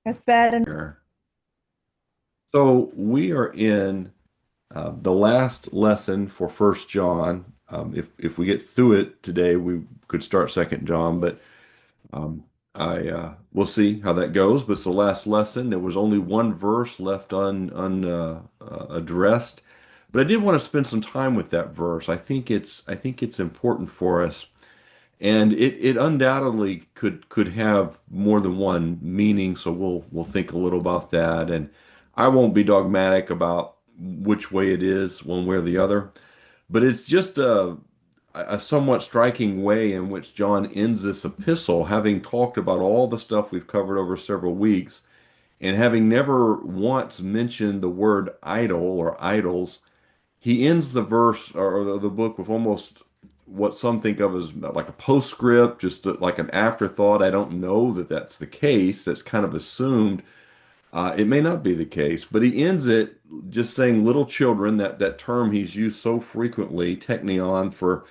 That's bad. And Here. So we are in the last lesson for First John. If we get through it today, we could start Second John, but I we'll see how that goes. But it's the last lesson. There was only one verse left addressed, but I did want to spend some time with that verse. I think it's important for us. And it undoubtedly could have more than one meaning, so we'll think a little about that. And I won't be dogmatic about which way it is, one way or the other. But it's just a somewhat striking way in which John ends this epistle, having talked about all the stuff we've covered over several weeks, and having never once mentioned the word idol or idols. He ends the verse or the book with almost what some think of as like a postscript, just like an afterthought. I don't know that that's the case. That's kind of assumed. It may not be the case, but he ends it just saying little children, that term he's used so frequently, teknion, for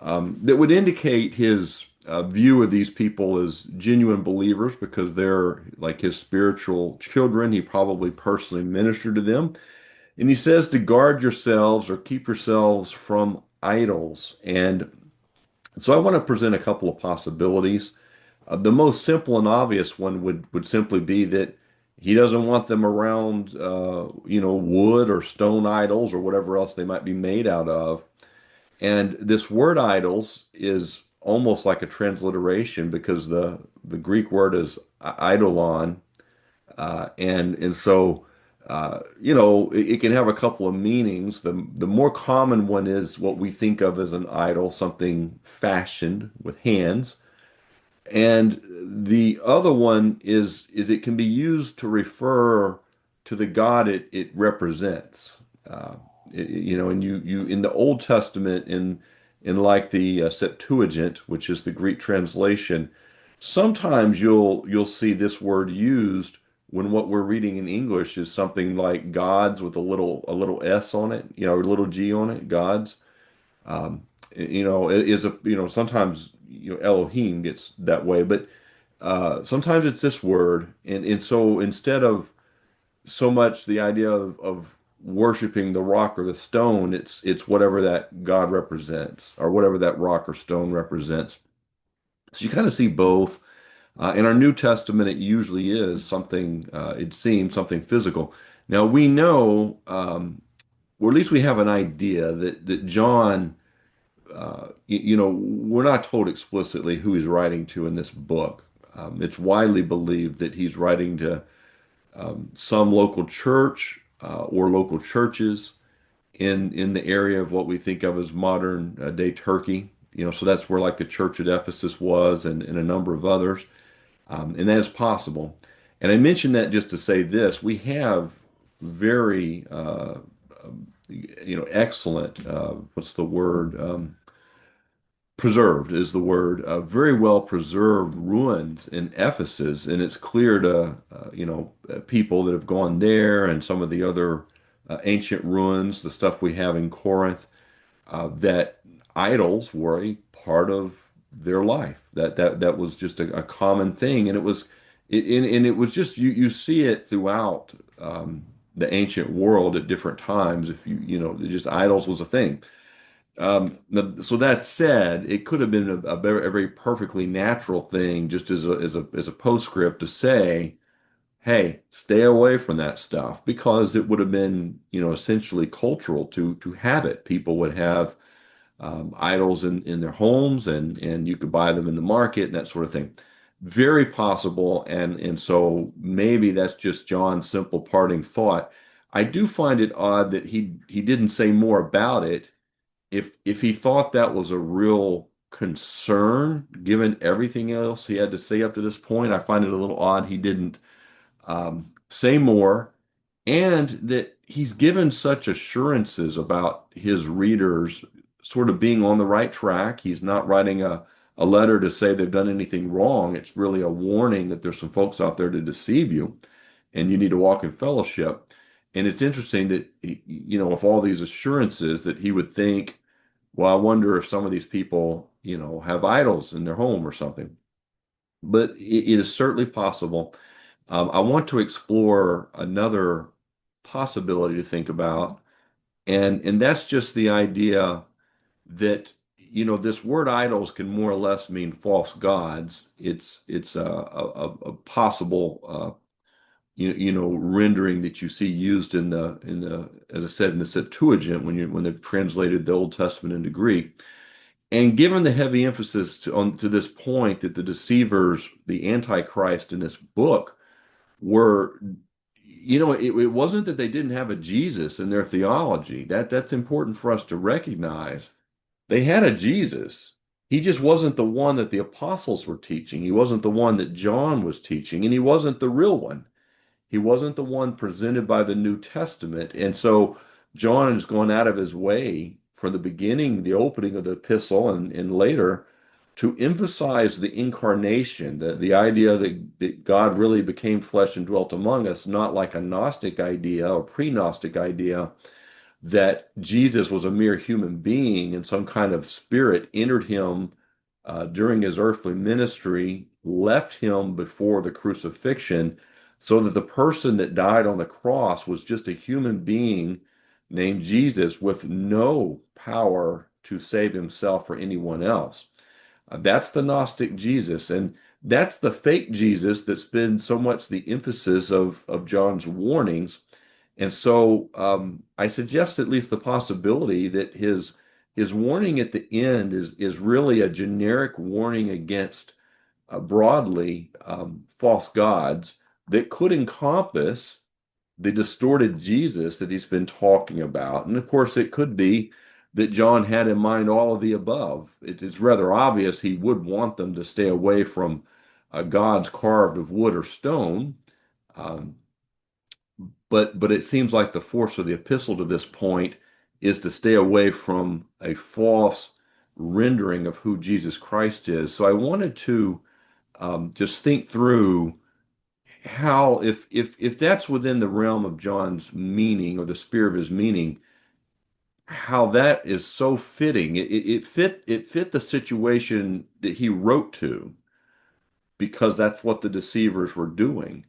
that would indicate his view of these people as genuine believers because they're like his spiritual children. He probably personally ministered to them. And he says to guard yourselves or keep yourselves from idols. And so I want to present a couple of possibilities. The most simple and obvious one would simply be that he doesn't want them around, wood or stone idols or whatever else they might be made out of. And this word idols is almost like a transliteration because the Greek word is eidolon, and so it can have a couple of meanings. The more common one is what we think of as an idol, something fashioned with hands. And the other one is it can be used to refer to the God it represents. And you in the Old Testament in like the Septuagint, which is the Greek translation, sometimes you'll see this word used when what we're reading in English is something like gods with a little s on it, a little g on it, gods. It is sometimes Elohim gets that way, but sometimes it's this word, and so instead of so much the idea of worshiping the rock or the stone, it's whatever that God represents or whatever that rock or stone represents. So you kind of see both. In our New Testament, it usually is something, it seems, something physical. Now we know, or at least we have an idea that John, we're not told explicitly who he's writing to in this book. It's widely believed that he's writing to some local church or local churches in the area of what we think of as modern day Turkey. So that's where like the church at Ephesus was, and a number of others, and that is possible. And I mention that just to say this: we have very, excellent. What's the word? Preserved is the word, very well preserved ruins in Ephesus, and it's clear to people that have gone there and some of the other ancient ruins, the stuff we have in Corinth, that idols were a part of their life. That was just a common thing, and it was just you see it throughout the ancient world at different times. If just idols was a thing. So that said, it could have been a very perfectly natural thing, just as a postscript to say, "Hey, stay away from that stuff," because it would have been, essentially cultural to have it. People would have idols in their homes, and you could buy them in the market and that sort of thing. Very possible, and so maybe that's just John's simple parting thought. I do find it odd that he didn't say more about it if he thought that was a real concern, given everything else he had to say up to this point. I find it a little odd he didn't say more, and that he's given such assurances about his readers sort of being on the right track. He's not writing a letter to say they've done anything wrong. It's really a warning that there's some folks out there to deceive you, and you need to walk in fellowship. And it's interesting that, with all these assurances, that he would think, well, I wonder if some of these people, have idols in their home or something. but it is certainly possible. I want to explore another possibility to think about, and that's just the idea that this word idols can more or less mean false gods. It's a possible rendering that you see used in the as I said in the Septuagint when they've translated the Old Testament into Greek. And given the heavy emphasis to this point that the deceivers, the Antichrist in this book, were, it wasn't that they didn't have a Jesus in their theology. That's important for us to recognize. They had a Jesus. He just wasn't the one that the apostles were teaching. He wasn't the one that John was teaching, and he wasn't the real one. He wasn't the one presented by the New Testament. And so John has gone out of his way from the beginning, the opening of the epistle, and later to emphasize the incarnation, the idea that God really became flesh and dwelt among us, not like a Gnostic idea or pre-Gnostic idea that Jesus was a mere human being and some kind of spirit entered him during his earthly ministry, left him before the crucifixion, so that the person that died on the cross was just a human being named Jesus with no power to save himself or anyone else. That's the Gnostic Jesus, and that's the fake Jesus that's been so much the emphasis of John's warnings. And so I suggest at least the possibility that his warning at the end is really a generic warning against broadly false gods that could encompass the distorted Jesus that he's been talking about. And of course, it could be that John had in mind all of the above. It's rather obvious he would want them to stay away from gods carved of wood or stone. Um, but it seems like the force of the epistle to this point is to stay away from a false rendering of who Jesus Christ is. So I wanted to just think through how, if that's within the realm of John's meaning or the spirit of his meaning, how that is so fitting. It fit the situation that he wrote to because that's what the deceivers were doing.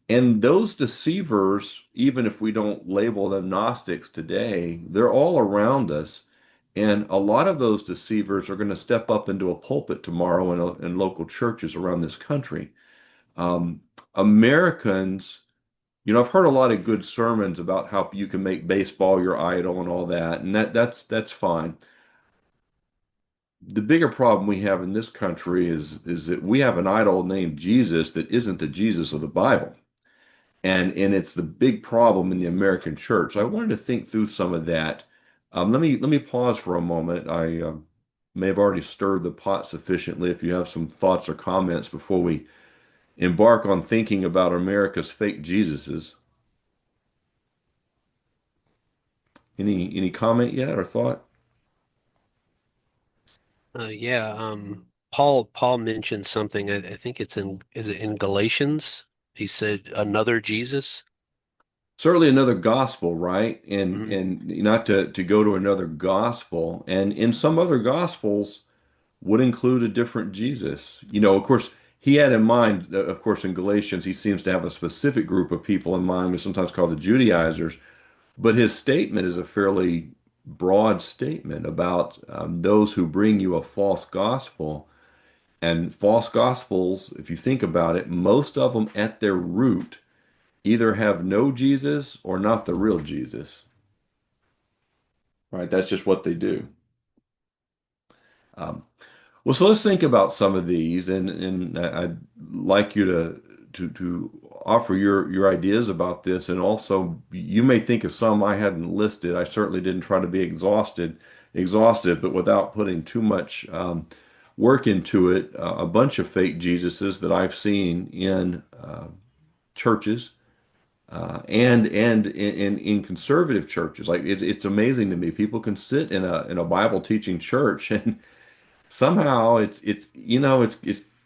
And those deceivers, even if we don't label them Gnostics today, they're all around us. And a lot of those deceivers are going to step up into a pulpit tomorrow in local churches around this country. Americans, I've heard a lot of good sermons about how you can make baseball your idol and all that, and that's fine. The bigger problem we have in this country is that we have an idol named Jesus that isn't the Jesus of the Bible. And it's the big problem in the American church. So I wanted to think through some of that. Let me pause for a moment. I may have already stirred the pot sufficiently. If you have some thoughts or comments before we embark on thinking about America's fake Jesuses, any comment yet or thought? Yeah, Paul mentioned something. I think is it in Galatians? He said another Jesus. Certainly another gospel, right? And Mhm. and not to go to another gospel. And in some other gospels would include a different Jesus. Of course, he had in mind, of course, in Galatians, he seems to have a specific group of people in mind, we sometimes call the Judaizers, but his statement is a fairly broad statement about those who bring you a false gospel. And false gospels, if you think about it, most of them at their root either have no Jesus or not the real Jesus, right? That's just what they do. Um, Well, so let's think about some of these, and I'd like you to offer your ideas about this, and also you may think of some I hadn't listed. I certainly didn't try to be exhaustive, but without putting too much work into it. A bunch of fake Jesuses that I've seen in churches and in conservative churches. Like it's amazing to me. People can sit in a Bible teaching church and somehow it's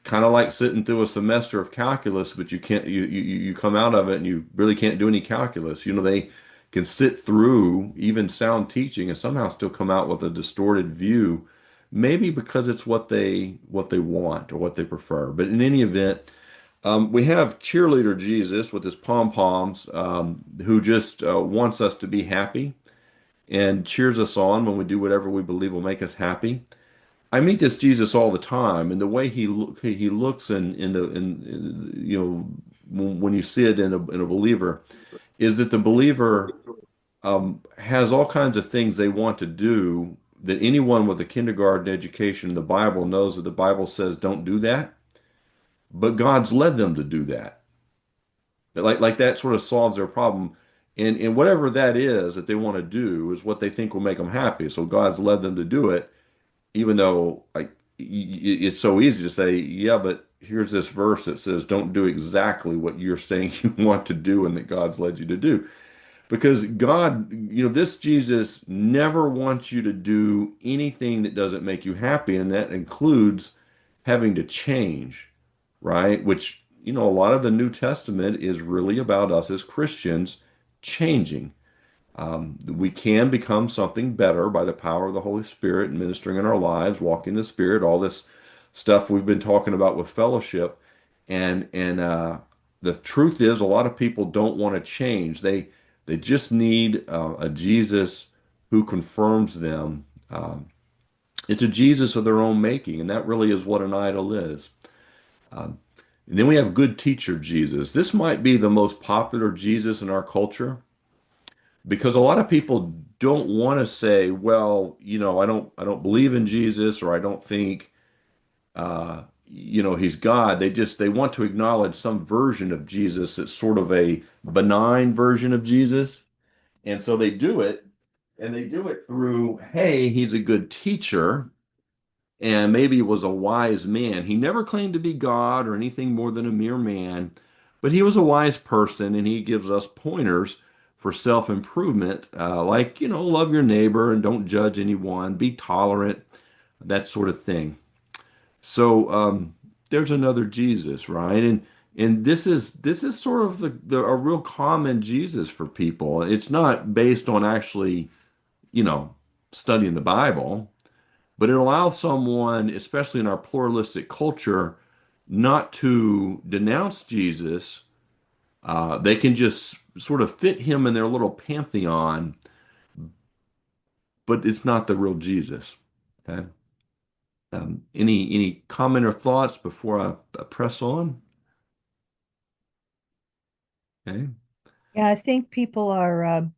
kind of like sitting through a semester of calculus, but you can't you come out of it and you really can't do any calculus. They can sit through even sound teaching and somehow still come out with a distorted view maybe because it's what they want or what they prefer. But in any event, we have cheerleader Jesus with his pom-poms, who just wants us to be happy and cheers us on when we do whatever we believe will make us happy. I meet this Jesus all the time, and the way he looks when you see it in a believer is that the believer has all kinds of things they want to do that anyone with a kindergarten education in the Bible knows that the Bible says don't do that, but God's led them to do that. Like that sort of solves their problem. And whatever that is that they want to do is what they think will make them happy. So God's led them to do it, even though it's so easy to say, yeah, but here's this verse that says don't do exactly what you're saying you want to do and that God's led you to do. Because God, this Jesus never wants you to do anything that doesn't make you happy, and that includes having to change, right? Which, a lot of the New Testament is really about us as Christians changing. We can become something better by the power of the Holy Spirit ministering in our lives, walking the Spirit, all this stuff we've been talking about with fellowship. And the truth is, a lot of people don't want to change. They just need a Jesus who confirms them. It's a Jesus of their own making, and that really is what an idol is. Um, and then we have good teacher Jesus. This might be the most popular Jesus in our culture because a lot of people don't want to say, well, I don't believe in Jesus, or I don't think he's God. They want to acknowledge some version of Jesus that's sort of a benign version of Jesus. And so they do it, and they do it through, hey, he's a good teacher, and maybe was a wise man. He never claimed to be God or anything more than a mere man, but he was a wise person, and he gives us pointers for self-improvement, like, love your neighbor and don't judge anyone, be tolerant, that sort of thing. So there's another Jesus, right? And this is sort of a real common Jesus for people. It's not based on actually, you know, studying the Bible, but it allows someone, especially in our pluralistic culture, not to denounce Jesus. They can just sort of fit him in their little pantheon, but it's not the real Jesus. Okay. Any comment or thoughts before I press on? Okay. Yeah, I think people are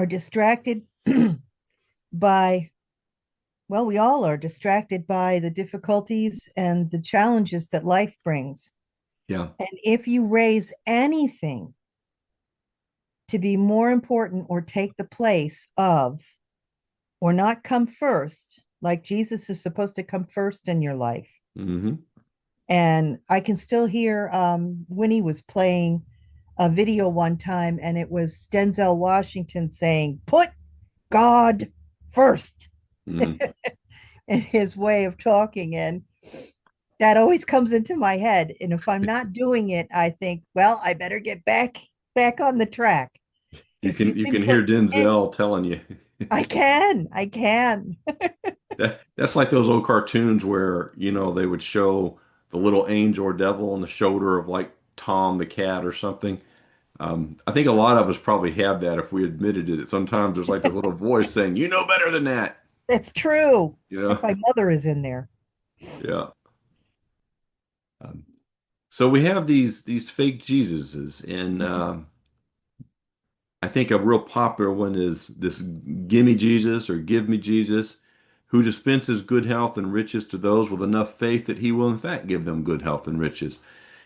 distracted by, well, we all are distracted by the difficulties and the challenges that life brings. Yeah. And if you raise anything to be more important or take the place of or not come first, like Jesus is supposed to come first in your life. Hmm. And I can still hear Winnie was playing a video one time, and it was Denzel Washington saying, "Put God first," Hmm. in his way of talking. And that always comes into my head. And if I'm not doing it, I think, well, I better get back on the track. You If you can you can can hear put it, Denzel telling you. I can. That's like those old cartoons where, they would show the little angel or devil on the shoulder of like Tom the cat or something. I think a lot of us probably have that if we admitted it. Sometimes there's like this little voice saying, "You know better than that." That's true. Yeah, Like my mother is in there. yeah. Um, so we have these fake Jesuses, and I think a real popular one is this "Gimme Jesus" or "Give me Jesus," who dispenses good health and riches to those with enough faith that he will in fact give them good health and riches.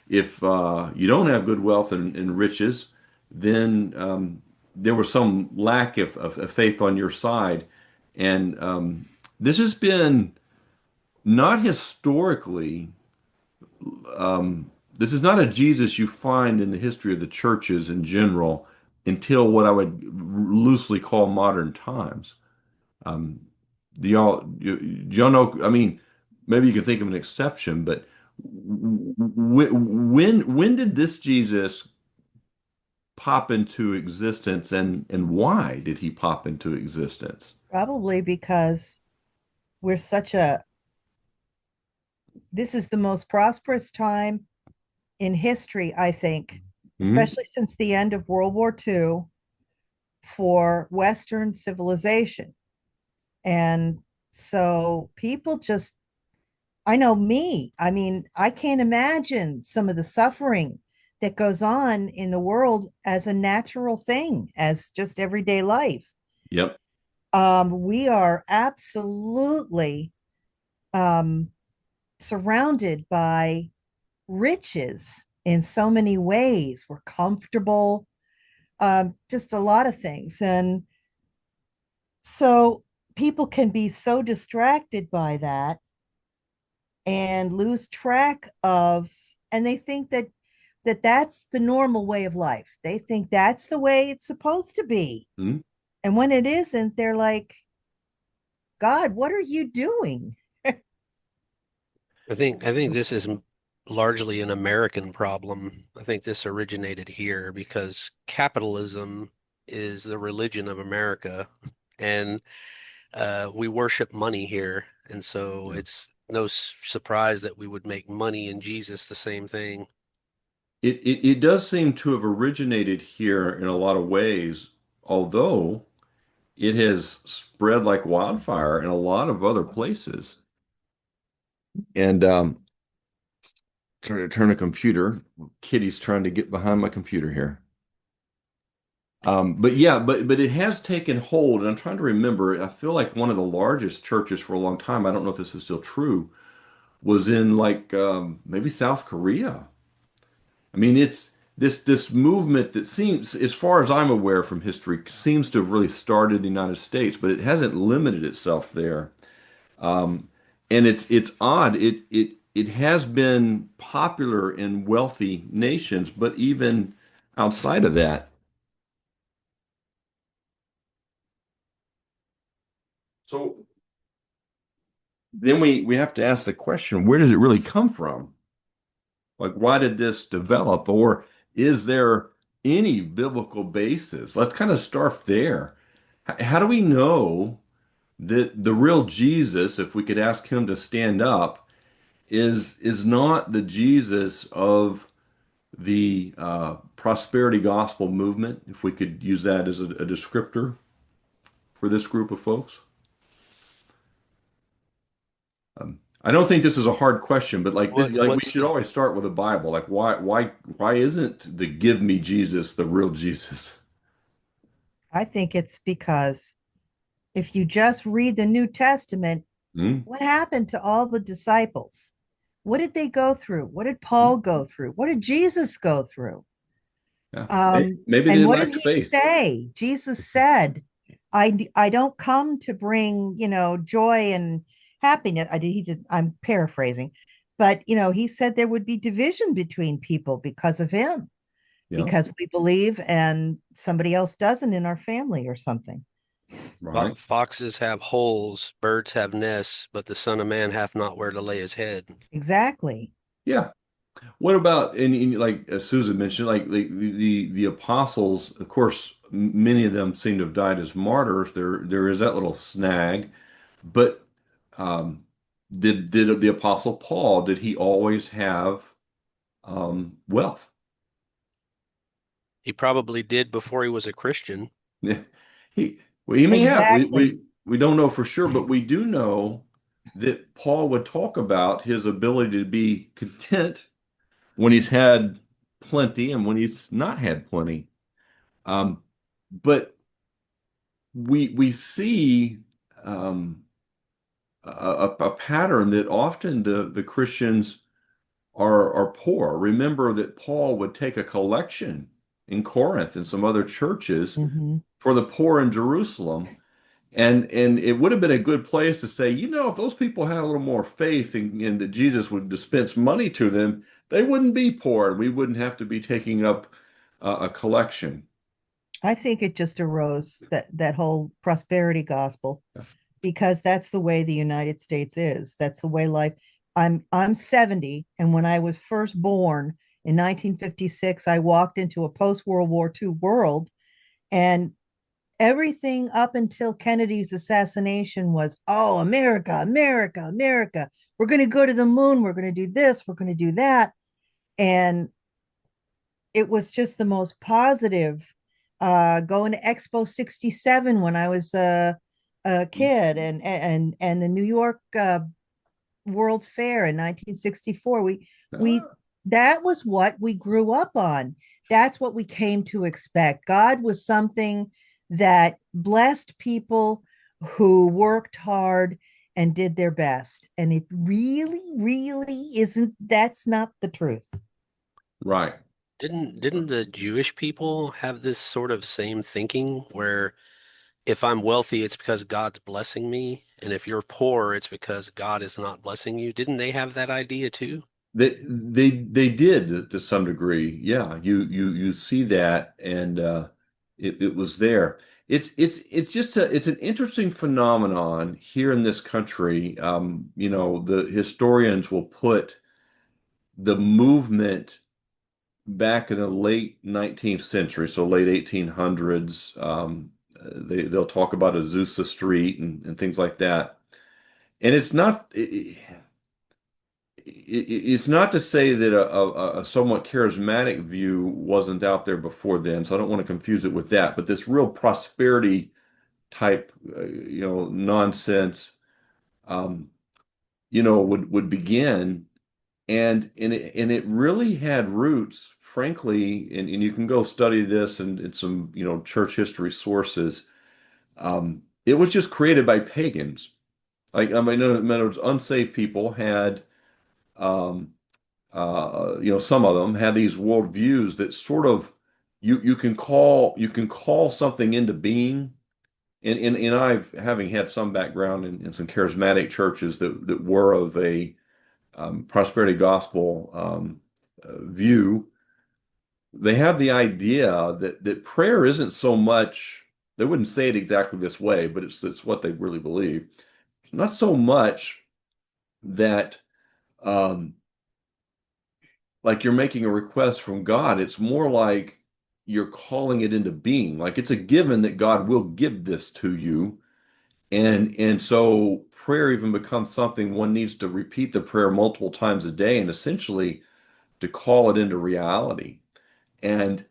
If you don't have good wealth and riches, then there was some lack of faith on your side. And this has been not historically, this is not a Jesus you find in the history of the churches in general until what I would loosely call modern times. Um, do y'all know? I mean, maybe you can think of an exception, but when did this Jesus pop into existence, and why did he pop into existence? Probably because we're such a this is the most prosperous time in history, I think, Hmm. especially since the end of World War II for Western civilization. And so people just, I know me, I mean, I can't imagine some of the suffering that goes on in the world as a natural thing, as just everyday life. Yep. We are absolutely um, surrounded by riches in so many ways. We're comfortable, just a lot of things. And so people can be so distracted by that and lose track of, and they think that that's the normal way of life. They think that's the way it's supposed to be. Mhm. And when it isn't, they're like, God, what are you doing? I think this is largely an American problem. I think this originated here because capitalism is the religion of America, and we worship money here, and so Yeah. it's no surprise that we would make money and Jesus the same thing. It does seem to have originated here in a lot of ways, although it has spread like wildfire in a lot of other places. And trying to turn a computer. Kitty's trying to get behind my computer here. But yeah, but it has taken hold, and I'm trying to remember. I feel like one of the largest churches for a long time, I don't know if this is still true, was in like maybe South Korea. I mean, it's this movement that seems, as far as I'm aware from history, seems to have really started in the United States, but it hasn't limited itself there. Um, and it's odd. It has been popular in wealthy nations, but even outside of that. So then we have to ask the question, where does it really come from? Like, why did this develop? Or is there any biblical basis? Let's kind of start there. How do we know that the real Jesus, if we could ask him to stand up, is not the Jesus of the prosperity gospel movement, if we could use that as a descriptor for this group of folks? I don't think this is a hard question, but like this, What like we what's should the always start with the Bible. Like why isn't the "Give me Jesus" the real Jesus? I think it's because if you just read the New Testament, Hmm? what happened to all the disciples? What did they go through? What did Paul go through? What did Jesus go through? Yeah, maybe they And what did lacked he faith. say? Jesus said, I don't come to bring, joy and happiness. I'm paraphrasing, but he said there would be division between people because of him, Yeah, because we believe and somebody else doesn't in our family or something. right. foxes have holes, birds have nests, but the Son of Man hath not where to lay his head. Exactly. Yeah. What about like Susan mentioned, like the apostles? Of course, many of them seem to have died as martyrs. There is that little snag, but um, did the apostle Paul, did he always have wealth? He probably did before he was a Christian. Yeah. He well, he may have. Exactly. We don't know for sure, but we do know that Paul would talk about his ability to be content when he's had plenty and when he's not had plenty. Um, but we see um, a pattern that often the Christians are poor. Remember that Paul would take a collection in Corinth and some other churches Hmm. for the poor in Jerusalem. And it would have been a good place to say, if those people had a little more faith in that Jesus would dispense money to them, they wouldn't be poor, and we wouldn't have to be taking up a collection. I think it just arose that whole prosperity gospel because that's the way the United States is. That's the way life. I'm 70, and when I was first born in 1956, I walked into a post World War II world, and Everything up until Kennedy's assassination was, oh, America, America, America. We're going to go to the moon. We're going to do this. We're going to do that. And it was just the most positive. Going to Expo 67 when I was a kid, and the New York World's Fair in 1964. We Ah, That was what we grew up on. That's what we came to expect. God was something that blessed people who worked hard and did their best. And it really, really isn't, that's not the truth. right. Didn't the Jewish people have this sort of same thinking where if I'm wealthy, it's because God's blessing me, and if you're poor, it's because God is not blessing you? Didn't they have that idea too? They did to some degree. Yeah, you see that, and it was there. It's just it's an interesting phenomenon here in this country. The historians will put the movement back in the late 19th century, so late 1800s. They'll talk about Azusa Street and things like that. And it's not to say that a somewhat charismatic view wasn't out there before then, so I don't want to confuse it with that. But this real prosperity type, nonsense, um, would begin, and it really had roots, frankly, and you can go study this in some, church history sources. It was just created by pagans. Like, I mean, in other words, unsafe people had. Um, some of them had these worldviews that sort of you can call something into being. And I've having had some background in some charismatic churches that were of a prosperity gospel view. They have the idea that prayer isn't so much. They wouldn't say it exactly this way, but it's what they really believe. It's not so much that. Um, like you're making a request from God. It's more like you're calling it into being. Like it's a given that God will give this to you. And so prayer even becomes something one needs to repeat the prayer multiple times a day and essentially to call it into reality. And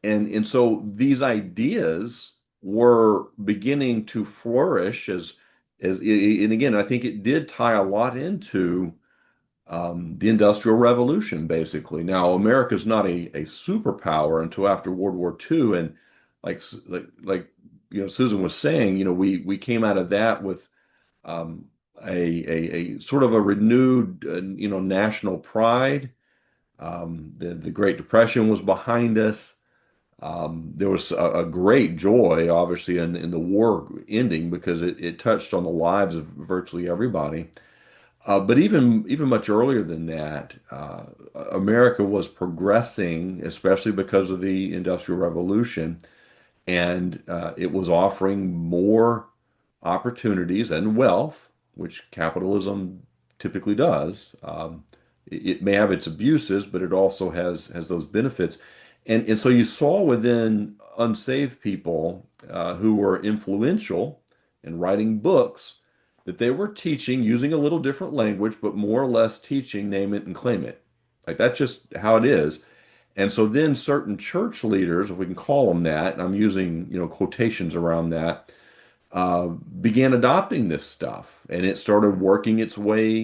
so these ideas were beginning to flourish as and again, I think it did tie a lot into the Industrial Revolution, basically. Now, America's not a superpower until after World War II, and like Susan was saying, we came out of that with um, a sort of a renewed national pride. The Great Depression was behind us. There was a great joy, obviously, in the war ending because it touched on the lives of virtually everybody. But even much earlier than that, America was progressing, especially because of the Industrial Revolution, and it was offering more opportunities and wealth, which capitalism typically does. It may have its abuses, but it also has those benefits. And so you saw within unsaved people who were influential in writing books that they were teaching using a little different language, but more or less teaching name it and claim it. Like that's just how it is. And so then certain church leaders, if we can call them that, and I'm using, quotations around that, began adopting this stuff, and it started working its way,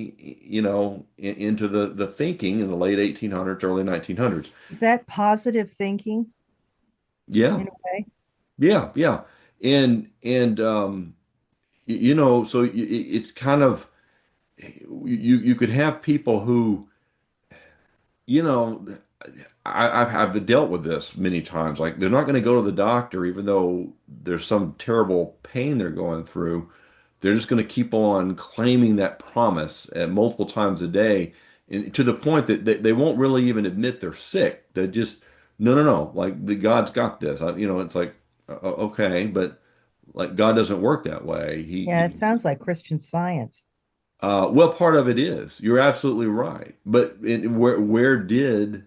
into the thinking in the late 1800s, early 1900s. Is that positive thinking Yeah, in a way? yeah, yeah, and so it's kind of you could have people who, you know, I've dealt with this many times. Like they're not going to go to the doctor even though there's some terrible pain they're going through. They're just going to keep on claiming that promise multiple times a day, and to the point that they won't really even admit they're sick. They just no, no, no. Like the God's got this. It's like okay, but like God doesn't work that way. Yeah, it sounds like Christian Science. Well, part of it is. You're absolutely right. But where did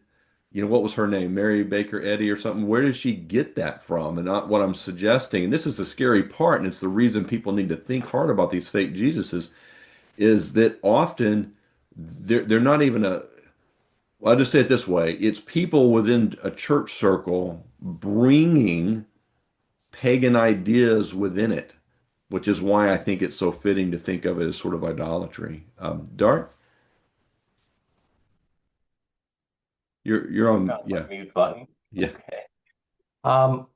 what was her name? Mary Baker Eddy or something. Where did she get that from? And not what I'm suggesting, and this is the scary part, and it's the reason people need to think hard about these fake Jesuses, is that often they're not even a, well, I'll just say it this way. It's people within a church circle bringing pagan ideas within it, which is why I think it's so fitting to think of it as sort of idolatry. Dart, you're on, Got my yeah, mute button. yeah. Okay. Um,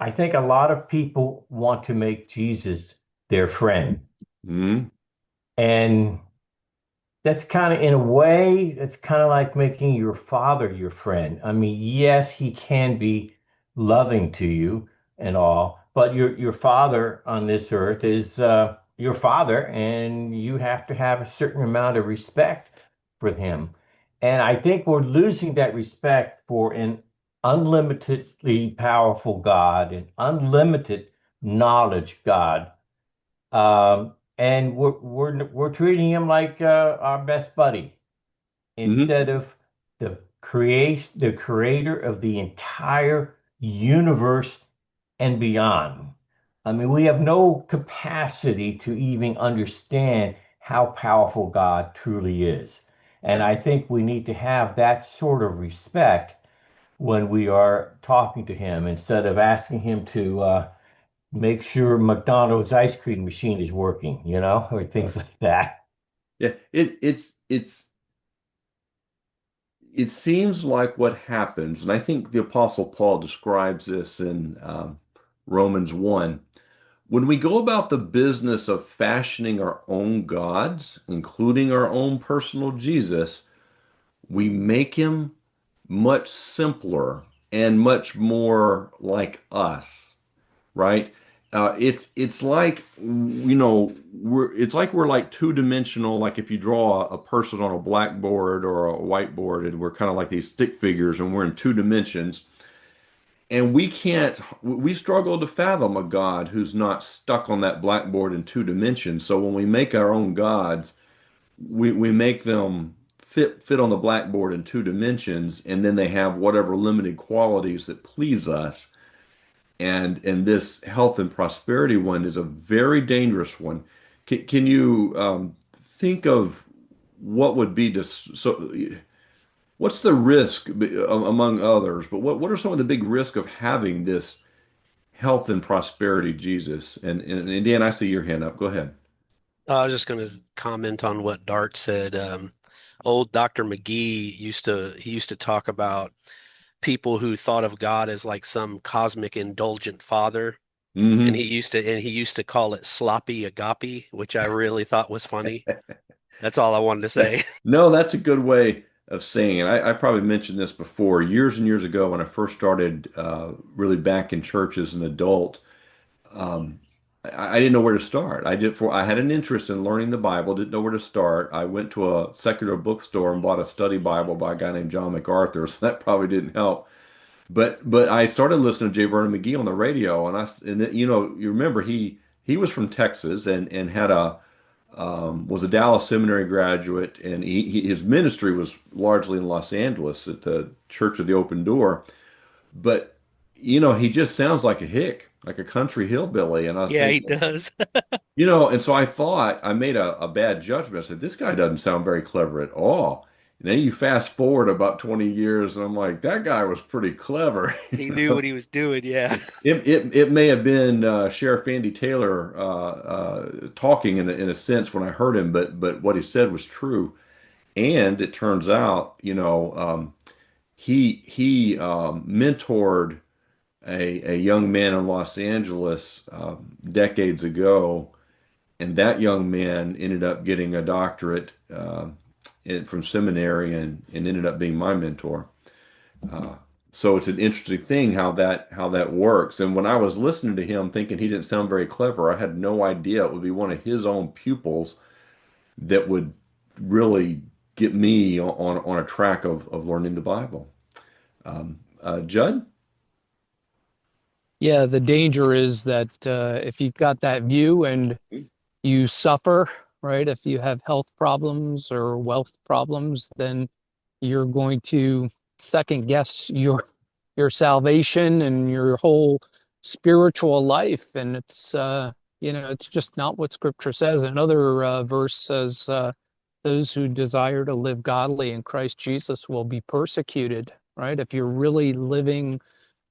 I think a lot of people want to make Jesus their friend. Hmm. And that's kind of, in a way, it's kind of like making your father your friend. I mean, yes, he can be loving to you and all, but your father on this earth is your father, and you have to have a certain amount of respect for him. And I think we're losing that respect for an unlimitedly powerful God, an unlimited knowledge God. And we're treating him like our best buddy Hmm. instead of the creator of the entire universe and beyond. I mean, we have no capacity to even understand how powerful God truly is. And Right. I think we need to have that sort of respect when we are talking to him instead of asking him to make sure McDonald's ice cream machine is working, or Right. things like that. Yeah, it seems like what happens, and I think the Apostle Paul describes this in Romans 1. When we go about the business of fashioning our own gods, including our own personal Jesus, we make him much simpler and much more like us, right? It's like we're like two-dimensional. Like if you draw a person on a blackboard or a whiteboard, and we're kind of like these stick figures, and we're in two dimensions, and we struggle to fathom a God who's not stuck on that blackboard in two dimensions. So when we make our own gods, we make them fit on the blackboard in two dimensions, and then they have whatever limited qualities that please us. And this health and prosperity one is a very dangerous one. Can you think of what would be so? What's the risk among others? But what are some of the big risks of having this health and prosperity Jesus? And Dan, I see your hand up. Go ahead. I was just going to comment on what Dart said. Old Dr. McGee used to talk about people who thought of God as like some cosmic indulgent father, and Hmm. he used to call it sloppy agape, which I really thought was funny. That's all I wanted to say. No, that's a good way of saying it. I probably mentioned this before years and years ago when I first started really back in church as an adult. Um, I didn't know where to start. I had an interest in learning the Bible, didn't know where to start. I went to a secular bookstore and bought a study Bible by a guy named John MacArthur, so that probably didn't help. But I started listening to J. Vernon McGee on the radio, and then, you remember he was from Texas and had a was a Dallas Seminary graduate, and his ministry was largely in Los Angeles at the Church of the Open Door. But he just sounds like a hick, like a country hillbilly. And I was Yeah, he thinking, does. and so I thought I made a bad judgment. I said, this guy doesn't sound very clever at all. And then you fast forward about 20 years, and I'm like, that guy was pretty clever. He knew what he was doing. Yeah. It may have been Sheriff Andy Taylor talking in a sense when I heard him, but what he said was true. And it turns out, he mentored a young man in Los Angeles decades ago, and that young man ended up getting a doctorate from seminary and ended up being my mentor. Uh, so it's an interesting thing how that works. And when I was listening to him, thinking he didn't sound very clever, I had no idea it would be one of his own pupils that would really get me on a track of learning the Bible. Judd? Yeah, the danger is that if you've got that view and you suffer, right? If you have health problems or wealth problems, then you're going to second guess your salvation and your whole spiritual life. And it's it's just not what Scripture says. Another verse says, those who desire to live godly in Christ Jesus will be persecuted, right? If you're really living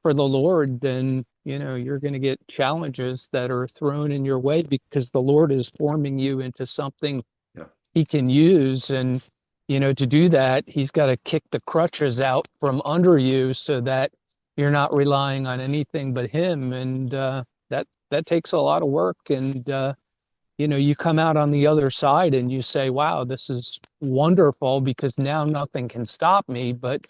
for the Lord, then you're going to get challenges that are thrown in your way because the Lord is forming you into something Yeah. he can use. And to do that, he's got to kick the crutches out from under you so that you're not relying on anything but him. And that takes a lot of work. And you come out on the other side and you say, wow, this is wonderful because now nothing can stop me. But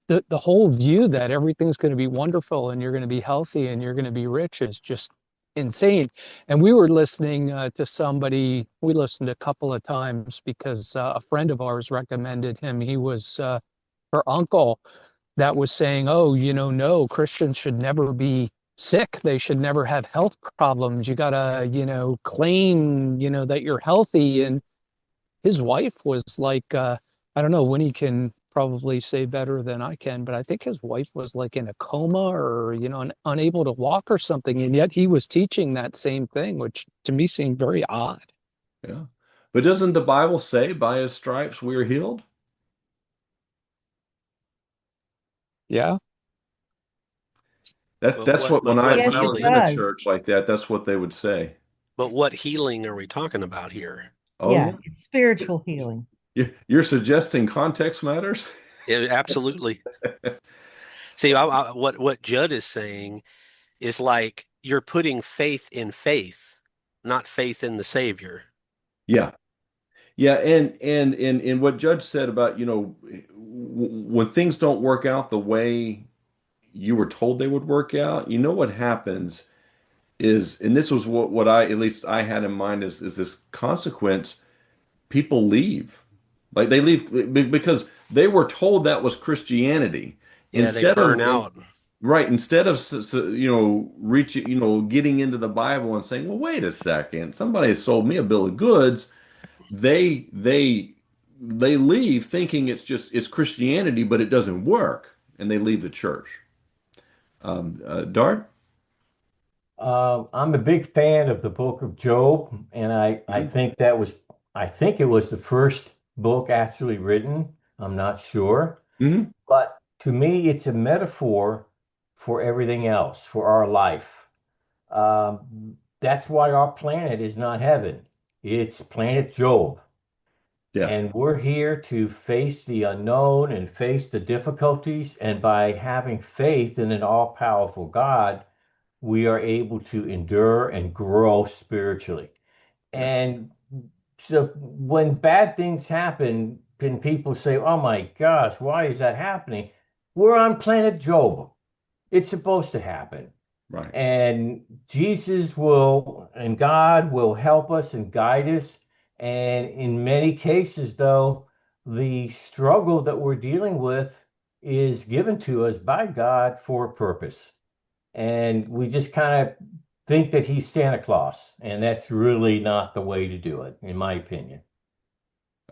the whole view that everything's going to be wonderful and you're going to be healthy and you're going to be rich is just insane. And we were listening to somebody, we listened a couple of times because a friend of ours recommended him. He was her uncle that was saying, oh, no, Christians should never be sick. They should never have health problems. You gotta, claim, that you're healthy. And his wife was like, I don't know, Winnie can probably say better than I can, but I think his wife was like in a coma or, unable to walk or something. And yet he was teaching that same thing, which to me seemed very odd. Yeah. But doesn't the Bible say by his stripes we're healed? Yeah. That's what when what Yes, I was it in a does. church like that, that's what they would say. But what healing are we talking about here? Oh, Yeah, it's spiritual healing. You're suggesting context matters? Yeah, absolutely. See, what Judd is saying is like you're putting faith in faith, not faith in the Savior. Yeah. Yeah, and what Judge said about, when things don't work out the way you were told they would work out, what happens is, and this was what at least I had in mind is this consequence, people leave. Like they leave because they were told that was Christianity. Yeah, they Instead burn of out. Right, instead of reaching, getting into the Bible and saying, well, wait a second, somebody has sold me a bill of goods. They leave thinking it's Christianity, but it doesn't work, and they leave the church. Dart? I'm a big fan of the book of Job, and I Mhm. think I think it was the first book actually written. I'm not sure. Mhm. But to me, it's a metaphor for everything else, for our life. That's why our planet is not heaven. It's planet Job. Yeah, And we're here to face the unknown and face the difficulties. And by having faith in an all-powerful God, we are able to endure and grow spiritually. yeah, And so when bad things happen, and people say, oh my gosh, why is that happening? We're on planet Job. It's supposed to happen. right. And Jesus will, and God will help us and guide us. And in many cases, though, the struggle that we're dealing with is given to us by God for a purpose. And we just kind of think that he's Santa Claus, and that's really not the way to do it, in my opinion.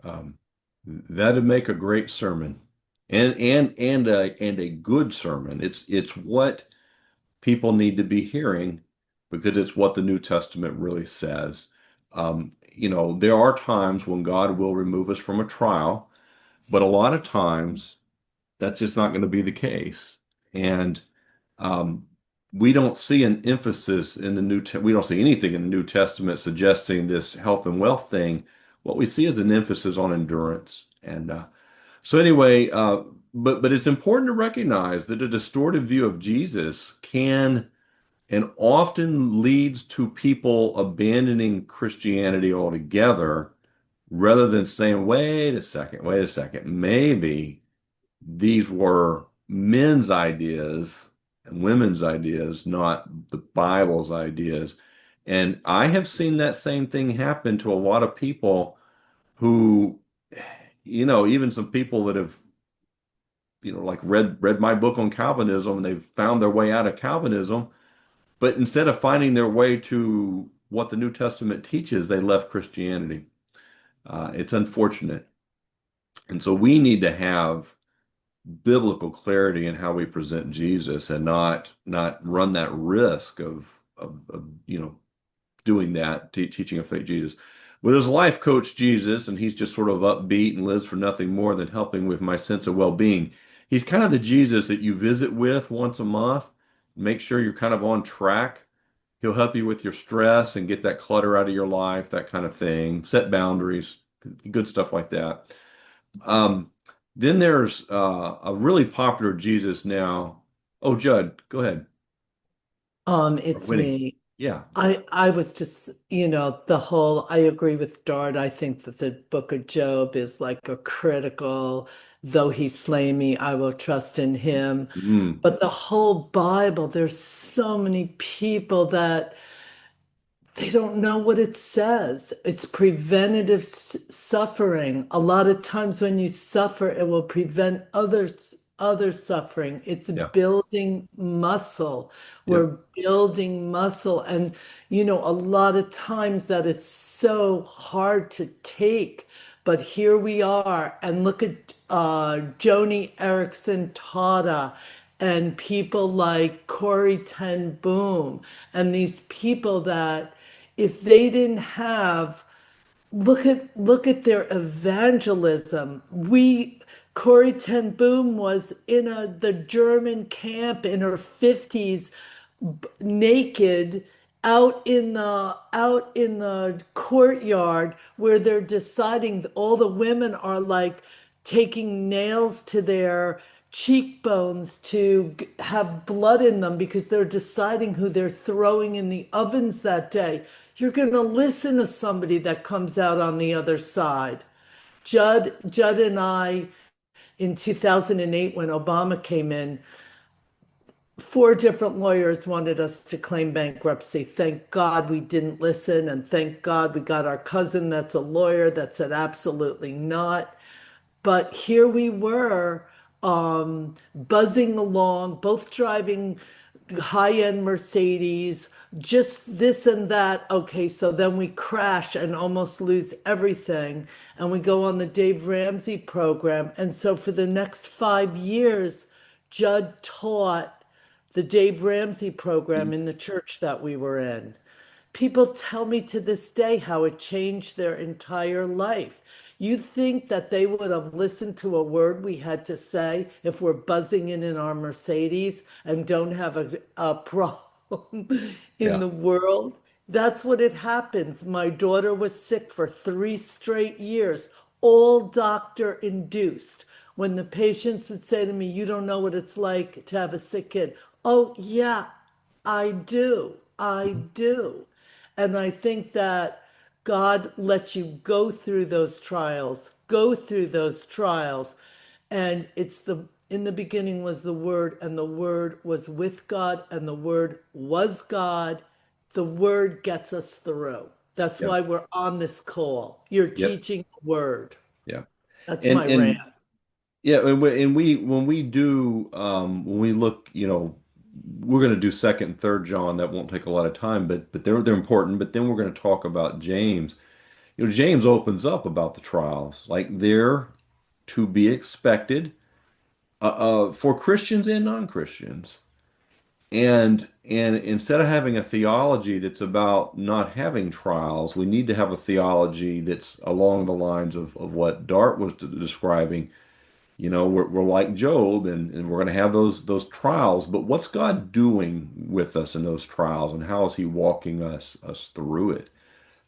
Um, that'd make a great sermon, and a good sermon. It's what people need to be hearing because it's what the New Testament really says. There are times when God will remove us from a trial, but a lot of times that's just not going to be the case. And um, we don't see an emphasis in we don't see anything in the New Testament suggesting this health and wealth thing. What we see is an emphasis on endurance. And so anyway, but it's important to recognize that a distorted view of Jesus can and often leads to people abandoning Christianity altogether rather than saying, wait a second, maybe these were men's ideas and women's ideas, not the Bible's ideas. And I have seen that same thing happen to a lot of people who, even some people that have, like read my book on Calvinism and they've found their way out of Calvinism, but instead of finding their way to what the New Testament teaches, they left Christianity. It's unfortunate. And so we need to have biblical clarity in how we present Jesus and not run that risk of doing that, teaching a fake Jesus. With his life coach Jesus, and he's just sort of upbeat and lives for nothing more than helping with my sense of well-being. He's kind of the Jesus that you visit with once a month, make sure you're kind of on track. He'll help you with your stress and get that clutter out of your life, that kind of thing, set boundaries, good stuff like that. Um, then there's a really popular Jesus now. Oh, Judd, go ahead. Or It's Winnie. me. Yeah. I was just, the whole, I agree with Dart. I think that the book of Job is like a critical, though he slay me, I will trust in him. Mm, But the whole Bible, there's so many people that they don't know what it says. It's preventative suffering. A lot of times when you suffer, it will prevent other suffering. It's yeah. building muscle. Yep. We're building muscle. And a lot of times that is so hard to take. But here we are. And look at Joni Erickson Tada and people like Corey Ten Boom and these people that if they didn't have look at their evangelism. Corey Ten Boom was in the German camp in her 50s, naked out in the courtyard where they're deciding all the women are like taking nails to their cheekbones to have blood in them because they're deciding who they're throwing in the ovens that day. You're going to listen to somebody that comes out on the other side. Judd and I in 2008 when Obama came in, four different lawyers wanted us to claim bankruptcy. Thank God we didn't listen, and thank God we got our cousin that's a lawyer that said absolutely not. But here we were, buzzing along, both driving high-end Mercedes, just this and that. Okay, so then we crash and almost lose everything. And we go on the Dave Ramsey program. And so for the next 5 years, Judd taught the Dave Ramsey program in the church that we were in. People tell me to this day how it changed their entire life. You'd think that they would have listened to a word we had to say if we're buzzing in our Mercedes and don't have a problem in Yeah. the world. That's what it happens. My daughter was sick for 3 straight years, all doctor induced. When the patients would say to me, "You don't know what it's like to have a sick kid." Oh, yeah, I do. I do. And I think that God lets you go through those trials, go through those trials. And in the beginning was the Word, and the Word was with God, and the Word was God. The Word gets us through. That's Yep. why we're on this call. You're Yep. teaching the Word. Yeah. That's And my rant. and yeah, and we when we do when we look, we're going to do second and third John. That won't take a lot of time, but they're important. But then we're going to talk about James. James opens up about the trials, like they're to be expected for Christians and non-Christians. And instead of having a theology that's about not having trials, we need to have a theology that's along the lines of what Dart was describing. We're like Job, and we're going to have those trials. But what's God doing with us in those trials, and how is He walking us through it?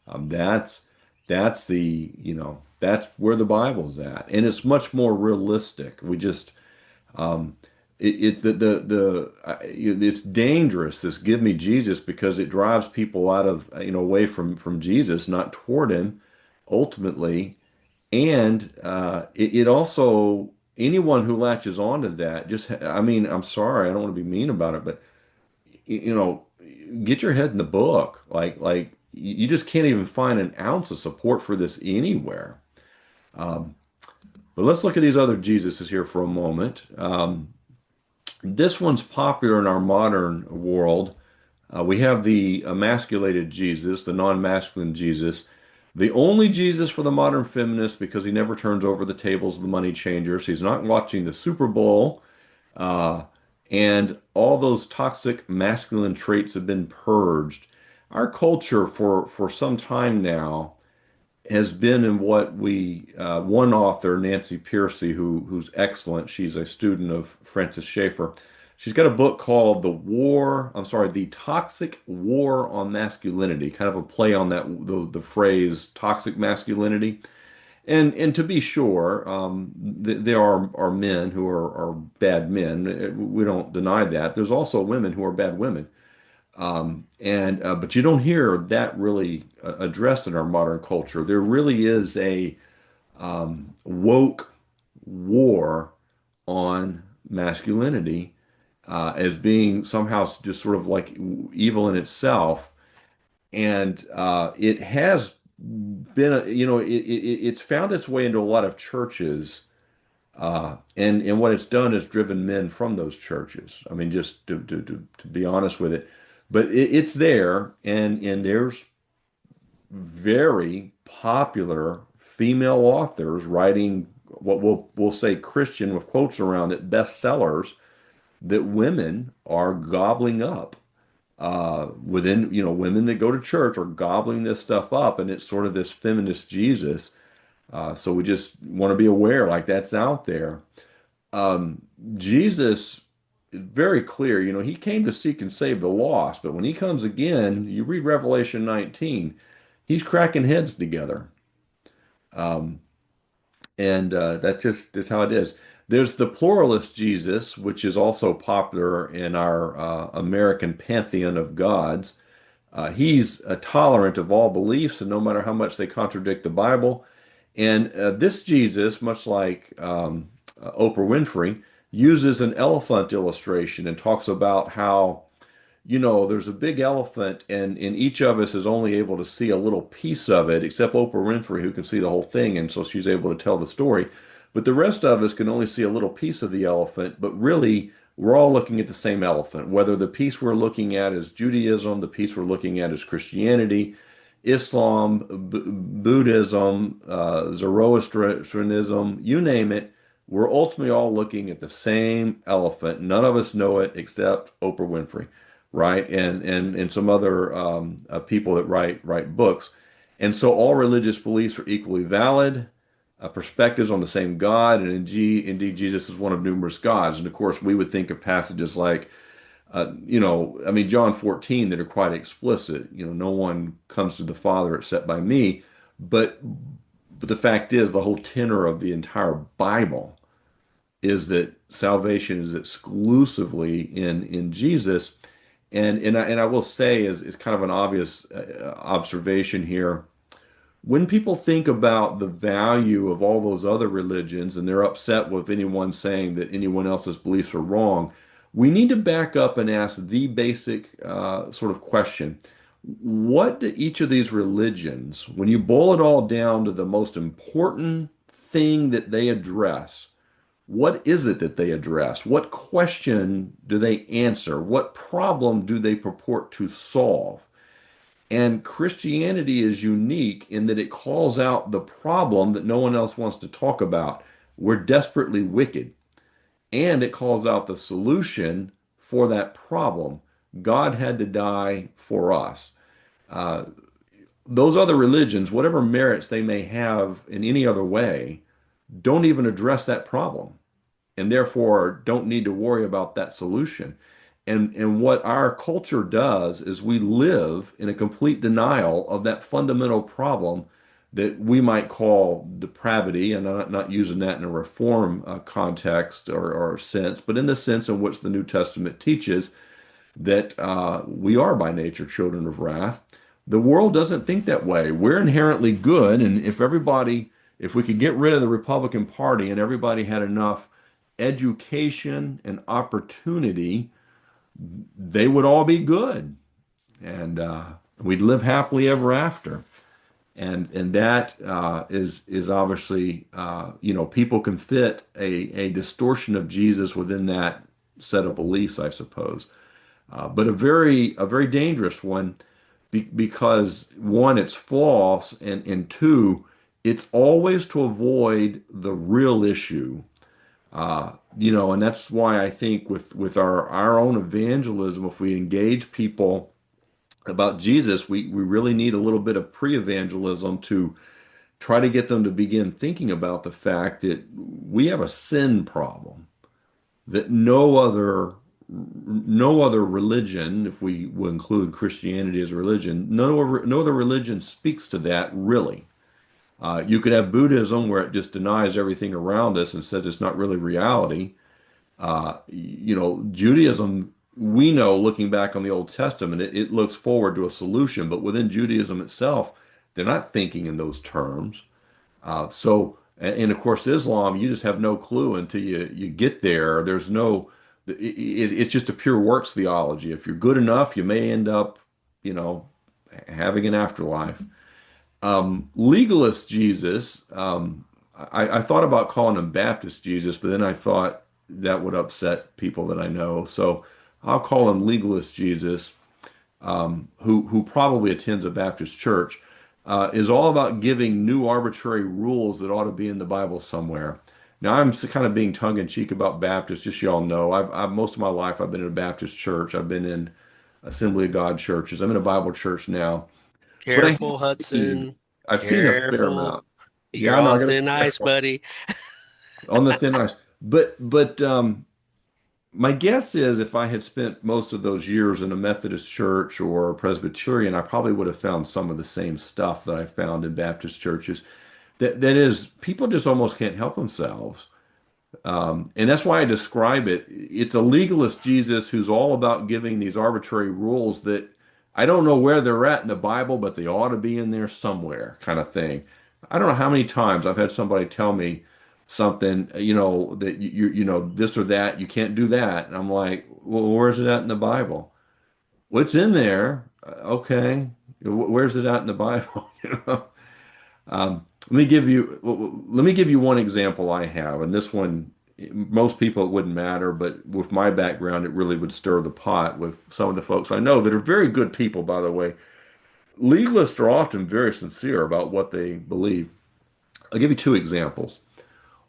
That's that's where the Bible's at, and it's much more realistic. We just it's it's dangerous, this give me Jesus, because it drives people out of away from Jesus, not toward Him ultimately. And it also, anyone who latches onto that, I mean, I'm sorry, I don't want to be mean about it, but you know, get your head in the book. Like you just can't even find an ounce of support for this anywhere. Um, but let's look at these other Jesuses here for a moment. This one's popular in our modern world. We have the emasculated Jesus, the non-masculine Jesus. The only Jesus for the modern feminist because he never turns over the tables of the money changers. He's not watching the Super Bowl. Uh, and all those toxic masculine traits have been purged. Our culture for some time now has been in what we one author, Nancy Pearcey, who's excellent. She's a student of Francis Schaeffer. She's got a book called The Toxic War on Masculinity, kind of a play on the phrase toxic masculinity. And to be sure, there are men who are bad men. We don't deny that. There's also women who are bad women. And but you don't hear that really addressed in our modern culture. There really is a woke war on masculinity as being somehow just sort of like evil in itself, and it has been it's found its way into a lot of churches. And what it's done is driven men from those churches. I mean, just to be honest with it, but it's there, and there's very popular female authors writing what we'll say Christian with quotes around it bestsellers that women are gobbling up. Within, women that go to church are gobbling this stuff up, and it's sort of this feminist Jesus. So we just want to be aware, like that's out there. Jesus is very clear. He came to seek and save the lost, but when he comes again, you read Revelation 19, he's cracking heads together. Um, and that's just how it is. There's the pluralist Jesus, which is also popular in our American pantheon of gods. He's tolerant of all beliefs, and no matter how much they contradict the Bible. And this Jesus, much like Oprah Winfrey, uses an elephant illustration and talks about how, there's a big elephant, and each of us is only able to see a little piece of it, except Oprah Winfrey, who can see the whole thing, and so she's able to tell the story. But the rest of us can only see a little piece of the elephant, but really, we're all looking at the same elephant, whether the piece we're looking at is Judaism, the piece we're looking at is Christianity, Islam, Buddhism, Zoroastrianism, you name it. We're ultimately all looking at the same elephant. None of us know it except Oprah Winfrey, right? And some other people that write books. And so all religious beliefs are equally valid, perspectives on the same God, and indeed Jesus is one of numerous gods. And of course, we would think of passages like I mean, John 14 that are quite explicit. No one comes to the Father except by me. But the fact is, the whole tenor of the entire Bible is that salvation is exclusively in Jesus. And I will say, is kind of an obvious observation here. When people think about the value of all those other religions and they're upset with anyone saying that anyone else's beliefs are wrong, we need to back up and ask the basic sort of question. What do each of these religions, when you boil it all down to the most important thing that they address, what is it that they address? What question do they answer? What problem do they purport to solve? And Christianity is unique in that it calls out the problem that no one else wants to talk about. We're desperately wicked. And it calls out the solution for that problem. God had to die for us. Uh, those other religions, whatever merits they may have in any other way, don't even address that problem, and therefore don't need to worry about that solution. And what our culture does is we live in a complete denial of that fundamental problem that we might call depravity, and I'm not using that in a reform context or sense, but in the sense in which the New Testament teaches that we are by nature children of wrath. The world doesn't think that way. We're inherently good, and if we could get rid of the Republican Party and everybody had enough education and opportunity, they would all be good, and we'd live happily ever after. And that is obviously people can fit a distortion of Jesus within that set of beliefs, I suppose, but a very dangerous one. because one, it's false, and two, it's always to avoid the real issue. And that's why I think with our own evangelism, if we engage people about Jesus, we really need a little bit of pre-evangelism to try to get them to begin thinking about the fact that we have a sin problem that no other religion, if we will include Christianity as a religion, no other religion speaks to that really. You could have Buddhism where it just denies everything around us and says it's not really reality. Judaism, we know looking back on the Old Testament, it looks forward to a solution, but within Judaism itself, they're not thinking in those terms. And of course, Islam, you just have no clue until you get there. There's no, it's just a pure works theology. If you're good enough, you may end up, you know, having an afterlife. Legalist Jesus, I thought about calling him Baptist Jesus, but then I thought that would upset people that I know. So I'll call him Legalist Jesus, who probably attends a Baptist church, is all about giving new arbitrary rules that ought to be in the Bible somewhere. Now, I'm kind of being tongue in cheek about Baptists, just so y'all know. Most of my life I've been in a Baptist church. I've been in Assembly of God churches. I'm in a Bible church now, but Careful, Hudson. I've seen a fair Careful. amount. You're Yeah, I know. I on gotta thin be ice, careful buddy. on the thin ice. But my guess is if I had spent most of those years in a Methodist church or Presbyterian, I probably would have found some of the same stuff that I found in Baptist churches. That is, people just almost can't help themselves. And that's why I describe it. It's a legalist Jesus who's all about giving these arbitrary rules that I don't know where they're at in the Bible, but they ought to be in there somewhere, kind of thing. I don't know how many times I've had somebody tell me something, that this or that, you can't do that. And I'm like, well, where's it at in the Bible? Well, it's in there. Okay. Where's it at in the Bible? Let me give you one example I have, and this one, most people it wouldn't matter, but with my background, it really would stir the pot with some of the folks I know that are very good people, by the way. Legalists are often very sincere about what they believe. I'll give you two examples.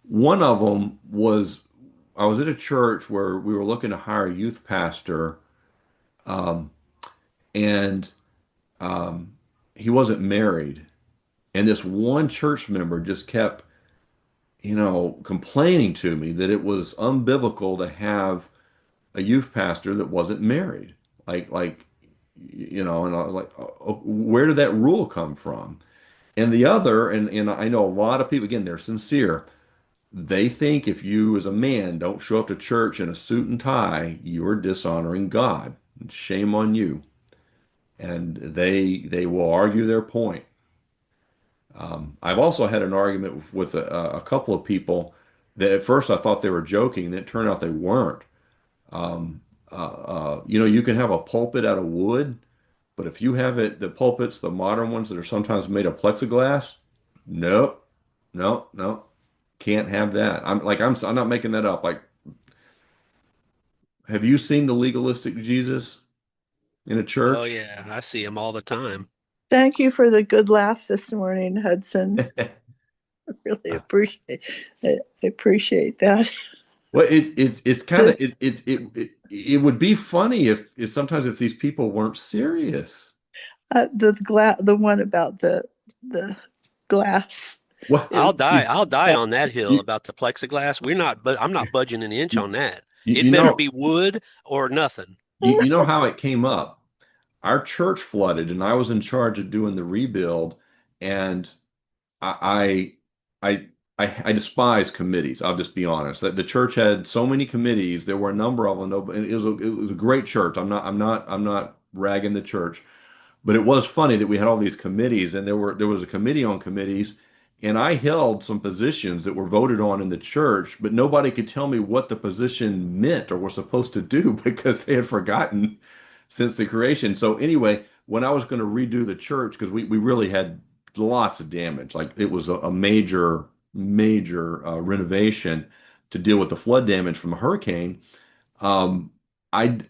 One of them was I was at a church where we were looking to hire a youth pastor, um, and um, he wasn't married. And this one church member just kept, complaining to me that it was unbiblical to have a youth pastor that wasn't married. And I was like, where did that rule come from? And the other, and I know a lot of people, again, they're sincere. They think if you, as a man, don't show up to church in a suit and tie, you're dishonoring God. Shame on you. And they will argue their point. I've also had an argument with a couple of people that at first I thought they were joking, and it turned out they weren't. Um, you can have a pulpit out of wood, but if you have the pulpits, the modern ones that are sometimes made of plexiglass, nope, no, no, can't have that. I'm not making that up. Like, have you seen the legalistic Jesus in a Oh church? yeah, I see him all the time. Thank you for the good laugh this morning, Hudson. Really appreciate it. I appreciate that. Well, it's kind of it would be funny if sometimes if these people weren't serious. The one about the glass. Well, I'll die on that hill you, about the plexiglass. But I'm not budging an inch on that. you, It you better know be wood or nothing. you know how it came up. Our church flooded, and I was in charge of doing the rebuild, and I I I despise committees. I'll just be honest. The church had so many committees. There were a number of them. And it was a great church. I'm not ragging the church, but it was funny that we had all these committees, and there was a committee on committees, and I held some positions that were voted on in the church, but nobody could tell me what the position meant or was supposed to do because they had forgotten since the creation. So anyway, when I was going to redo the church, because we really had lots of damage, like it was a major renovation to deal with the flood damage from a hurricane. Um, I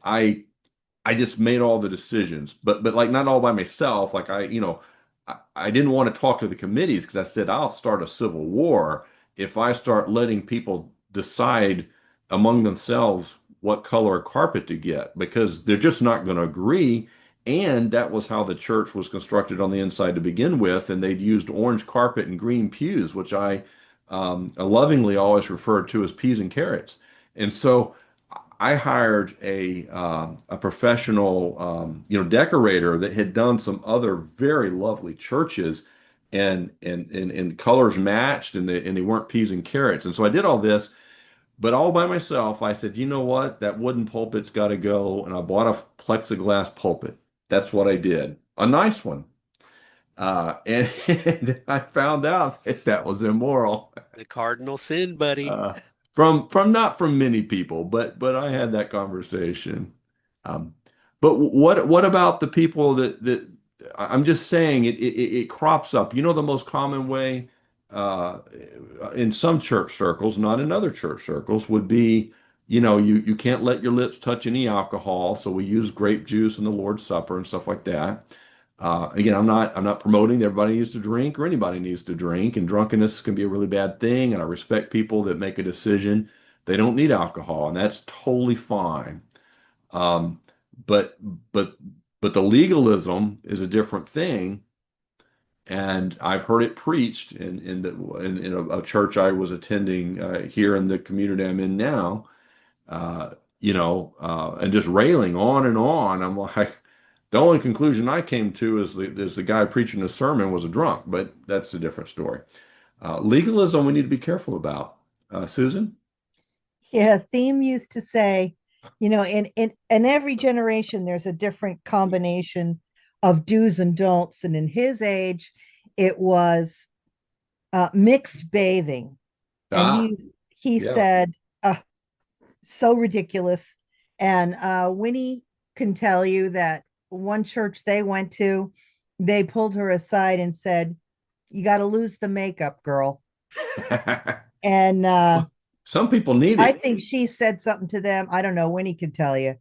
I just made all the decisions, but like not all by myself. Like I didn't want to talk to the committees because I said I'll start a civil war if I start letting people decide among themselves what color carpet to get because they're just not going to agree. And that was how the church was constructed on the inside to begin with, and they'd used orange carpet and green pews, which I lovingly always referred to as peas and carrots. And so I hired a professional decorator that had done some other very lovely churches and colors matched and they weren't peas and carrots. And so I did all this, but all by myself. I said, you know what? That wooden pulpit's got to go. And I bought a plexiglass pulpit. That's what I did. A nice one. And I found out that that was immoral. The cardinal sin, buddy. Uh, not from many people, but I had that conversation. Um, but what about the people that I'm just saying it crops up. You know, the most common way uh, in some church circles, not in other church circles, would be, you can't let your lips touch any alcohol, so we use grape juice in the Lord's Supper and stuff like that. Again, I'm not promoting that everybody needs to drink or anybody needs to drink, and drunkenness can be a really bad thing. And I respect people that make a decision they don't need alcohol, and that's totally fine. Um, but but but the legalism is a different thing, and I've heard it preached in a church I was attending here in the community I'm in now. And just railing on and on. I'm like, the only conclusion I came to is the guy preaching the sermon was a drunk, but that's a different story. Legalism, we need to be careful about. Susan? Yeah, Theme used to say, in every generation, there's a different combination of do's and don'ts. And in his age, it was mixed bathing. And Ah, he yeah. said, so ridiculous. And Winnie can tell you that one church they went to, they pulled her aside and said, "You got to lose the makeup, girl." And Some people need I it. think she said something to them. I don't know. Winnie can tell you.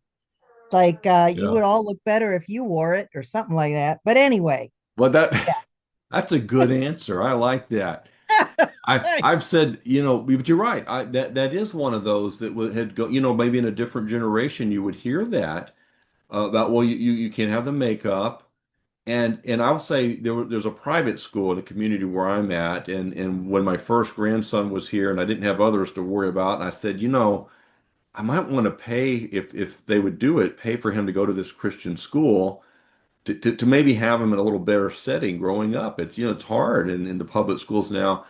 Like, you Yeah. would all look better if you wore it or something like that. But anyway, Well, that's a good answer. I like that. yeah. I've said, but you're right. That is one of those that had go, maybe in a different generation you would hear that about, well, you can't have the makeup. And I'll say there's a private school in the community where I'm at, and when my first grandson was here and I didn't have others to worry about, and I said, I might want to pay if they would do it, pay for him to go to this Christian school to maybe have him in a little better setting growing up. It's hard in the public schools now.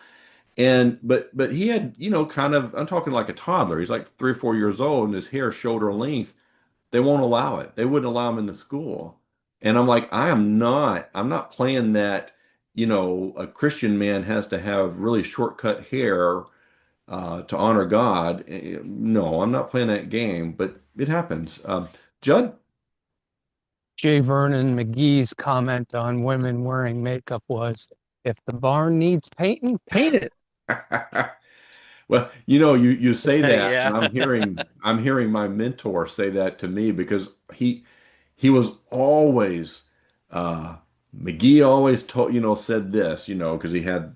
And but he had, kind of, I'm talking like a toddler. He's like 3 or 4 years old and his hair shoulder length. They won't allow it. They wouldn't allow him in the school. And I'm like, I'm not playing that, a Christian man has to have really shortcut hair to honor God. No, I'm not playing that game, but it happens. Judd? J. Vernon McGee's comment on women wearing makeup was, if the barn needs painting, paint it. Well, you say that, Yeah. and I'm hearing my mentor say that to me because he was always uh McGee always said this, because he had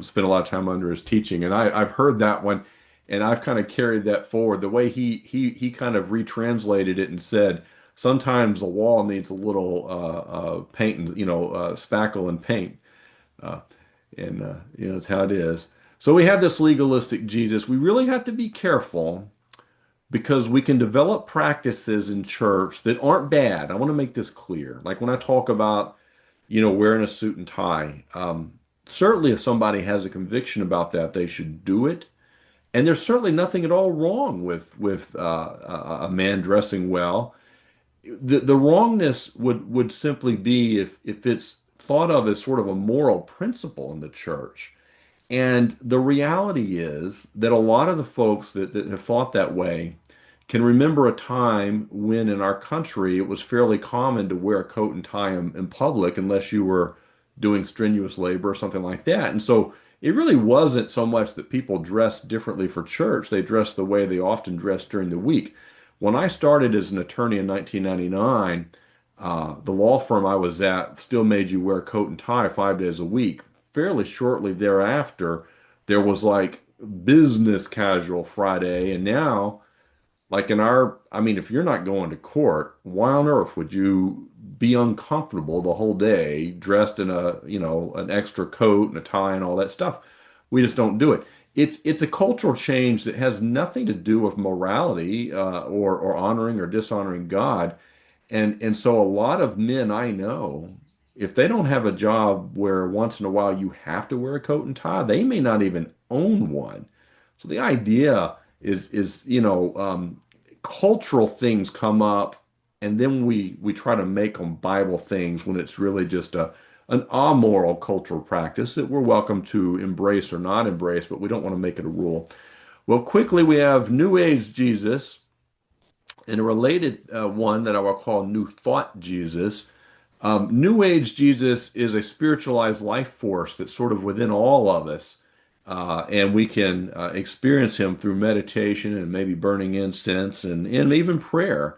spent a lot of time under his teaching, and I've heard that one, and I've kind of carried that forward. The way he kind of retranslated it and said sometimes a wall needs a little paint and spackle and paint. Uh, and it's how it is. So we have this legalistic Jesus. We really have to be careful because we can develop practices in church that aren't bad. I want to make this clear. Like when I talk about, wearing a suit and tie, certainly if somebody has a conviction about that, they should do it. And there's certainly nothing at all wrong with a man dressing well. The wrongness would simply be if it's thought of as sort of a moral principle in the church. And the reality is that a lot of the folks that have thought that way can remember a time when in our country it was fairly common to wear a coat and tie in public unless you were doing strenuous labor or something like that. And so it really wasn't so much that people dressed differently for church, they dressed the way they often dressed during the week. When I started as an attorney in 1999, the law firm I was at still made you wear coat and tie 5 days a week. Fairly shortly thereafter, there was like business casual Friday, and now, like in I mean, if you're not going to court, why on earth would you be uncomfortable the whole day dressed in an extra coat and a tie and all that stuff? We just don't do it. It's a cultural change that has nothing to do with morality, or honoring or dishonoring God. And so a lot of men I know, if they don't have a job where once in a while you have to wear a coat and tie, they may not even own one. So the idea is cultural things come up, and then we try to make them Bible things when it's really just an amoral cultural practice that we're welcome to embrace or not embrace, but we don't want to make it a rule. Well, quickly we have New Age Jesus and a related one that I will call New Thought Jesus. New Age Jesus is a spiritualized life force that's sort of within all of us. And we can experience him through meditation and maybe burning incense and even prayer,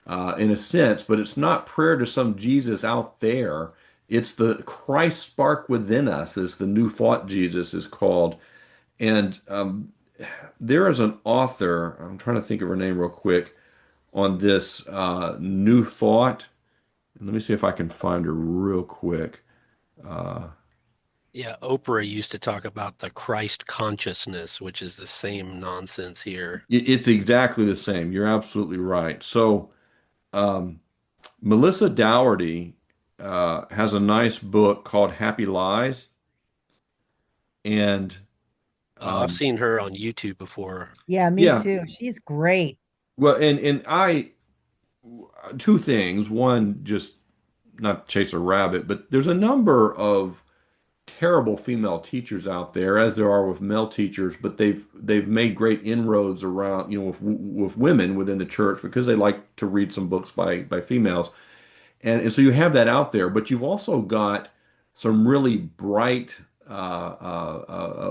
in a sense, but it's not prayer to some Jesus out there. It's the Christ spark within us, as the New Thought Jesus is called. And there is an author, I'm trying to think of her name real quick, on this New Thought. Let me see if I can find her real quick. Uh, Yeah, Oprah used to talk about the Christ consciousness, which is the same nonsense here. it's exactly the same. You're absolutely right. So, um, Melissa Dougherty has a nice book called Happy Lies. And I've um, seen her on YouTube before. Yeah, me yeah, too. She's great. well, and two things. One, just not to chase a rabbit, but there's a number of terrible female teachers out there, as there are with male teachers, but they've made great inroads around, with women within the church because they like to read some books by females. And so you have that out there, but you've also got some really bright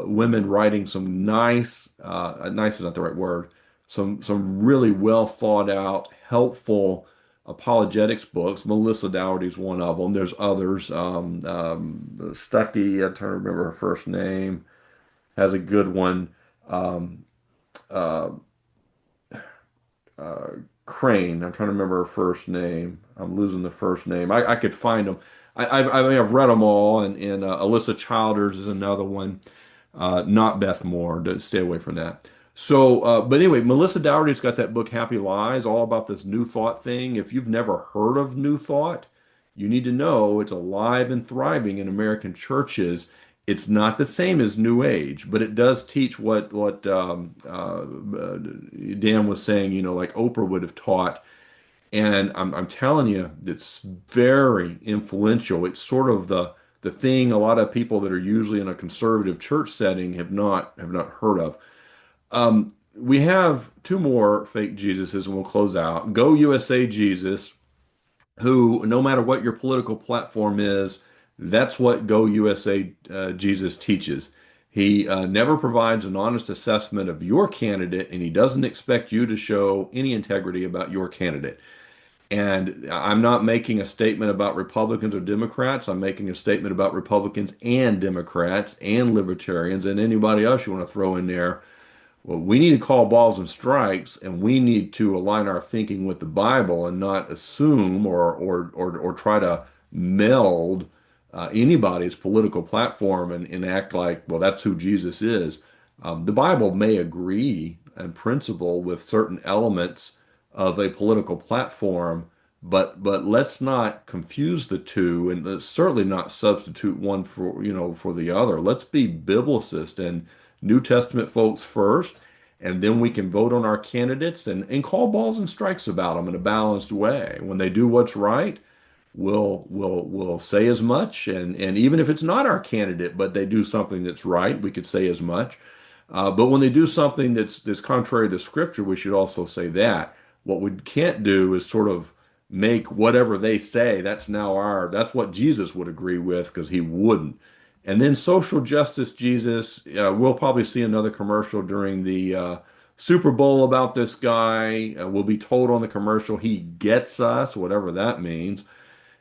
women writing some nice is not the right word, some really well thought out, helpful apologetics books. Melissa Dougherty's one of them. There's others. Stuckey, I'm trying to remember her first name, has a good one. Um, uh, uh, Crane. I'm trying to remember her first name. I'm losing the first name. I could find them. I mean, I've read them all, and Alyssa Childers is another one. Not Beth Moore. Stay away from that. So, but anyway, Melissa Dougherty's got that book, Happy Lies, all about this New Thought thing. If you've never heard of New Thought, you need to know it's alive and thriving in American churches. It's not the same as New Age, but it does teach what Dan was saying. Like Oprah would have taught, and I'm telling you, it's very influential. It's sort of the thing a lot of people that are usually in a conservative church setting have not heard of. We have two more fake Jesuses, and we'll close out. Go USA Jesus, who, no matter what your political platform is, that's what Go USA Jesus teaches. He never provides an honest assessment of your candidate, and he doesn't expect you to show any integrity about your candidate. And I'm not making a statement about Republicans or Democrats. I'm making a statement about Republicans and Democrats and libertarians and anybody else you want to throw in there. Well, we need to call balls and strikes, and we need to align our thinking with the Bible and not assume or try to meld anybody's political platform and act like, well, that's who Jesus is. The Bible may agree in principle with certain elements of a political platform, but let's not confuse the two, and let's certainly not substitute one for the other. Let's be biblicist and New Testament folks first, and then we can vote on our candidates and call balls and strikes about them in a balanced way. When they do what's right, we'll say as much, and even if it's not our candidate, but they do something that's right, we could say as much. But when they do something that's contrary to Scripture, we should also say that. What we can't do is sort of make whatever they say, that's what Jesus would agree with, because he wouldn't. And then social justice Jesus, we'll probably see another commercial during the Super Bowl about this guy. We'll be told on the commercial he gets us, whatever that means.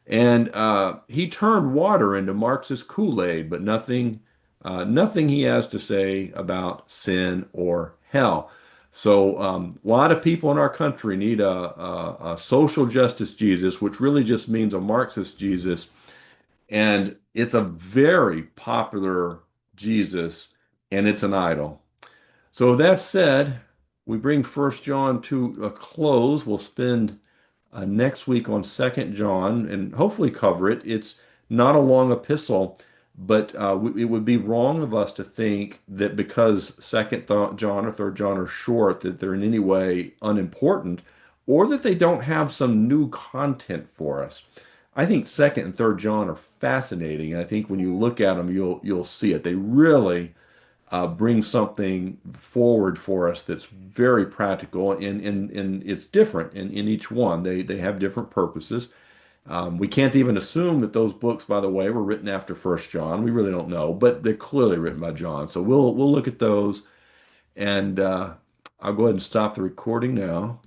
And he turned water into Marx's Kool-Aid, but nothing he has to say about sin or hell. So a lot of people in our country need a social justice Jesus, which really just means a Marxist Jesus. And it's a very popular Jesus, and it's an idol. So with that said, we bring First John to a close. We'll spend next week on Second John and hopefully cover it. It's not a long epistle, but it would be wrong of us to think that because John or Third John are short, that they're in any way unimportant, or that they don't have some new content for us. I think Second and Third John are fascinating, and I think when you look at them, you'll see it. They really bring something forward for us that's very practical, and it's different in each one. They have different purposes. We can't even assume that those books, by the way, were written after First John. We really don't know, but they're clearly written by John. So we'll look at those, and I'll go ahead and stop the recording now.